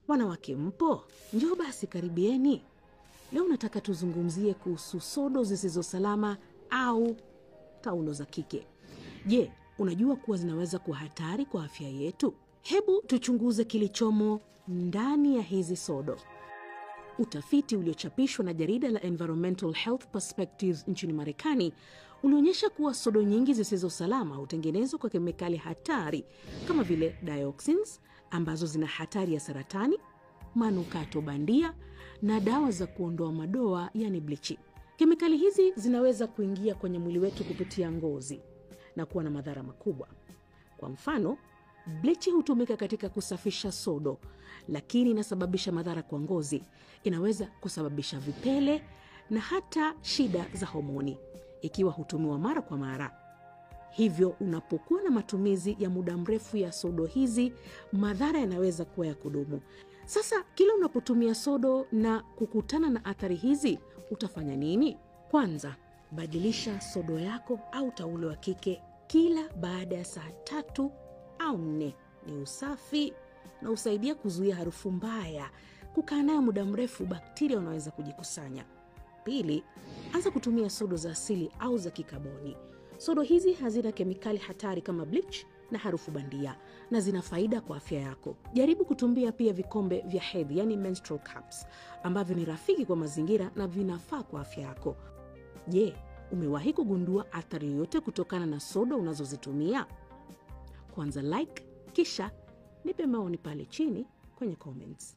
Wanawake mpo? Njoo basi karibieni. Leo nataka tuzungumzie kuhusu sodo zisizo salama au taulo za kike. Je, unajua kuwa zinaweza kuwa hatari kwa afya yetu? Hebu tuchunguze kilichomo ndani ya hizi sodo. Utafiti uliochapishwa na jarida la Environmental Health Perspectives nchini Marekani ulionyesha kuwa sodo nyingi zisizo salama hutengenezwa kwa kemikali hatari kama vile dioxins ambazo zina hatari ya saratani, manukato bandia na dawa za kuondoa madoa yani bleach. Kemikali hizi zinaweza kuingia kwenye mwili wetu kupitia ngozi na kuwa na madhara makubwa. Kwa mfano, bleach hutumika katika kusafisha sodo, lakini inasababisha madhara kwa ngozi. Inaweza kusababisha vipele na hata shida za homoni ikiwa hutumiwa mara kwa mara. Hivyo unapokuwa na matumizi ya muda mrefu ya sodo hizi, madhara yanaweza kuwa ya kudumu. Sasa kila unapotumia sodo na kukutana na athari hizi, utafanya nini? Kwanza, badilisha sodo yako au taulo ya kike kila baada ya saa 3 au 4. Ni usafi na usaidia kuzuia harufu mbaya. Kukaa nayo muda mrefu, bakteria wanaweza kujikusanya. Pili, anza kutumia sodo za asili au za kikaboni. Sodo hizi hazina kemikali hatari kama bleach na harufu bandia na zina faida kwa afya yako. Jaribu kutumia pia vikombe vya hedhi yani menstrual cups ambavyo ni rafiki kwa mazingira na vinafaa kwa afya yako. Je, umewahi kugundua athari yoyote kutokana na sodo unazozitumia? Kwanza like, kisha nipe maoni pale chini kwenye comments.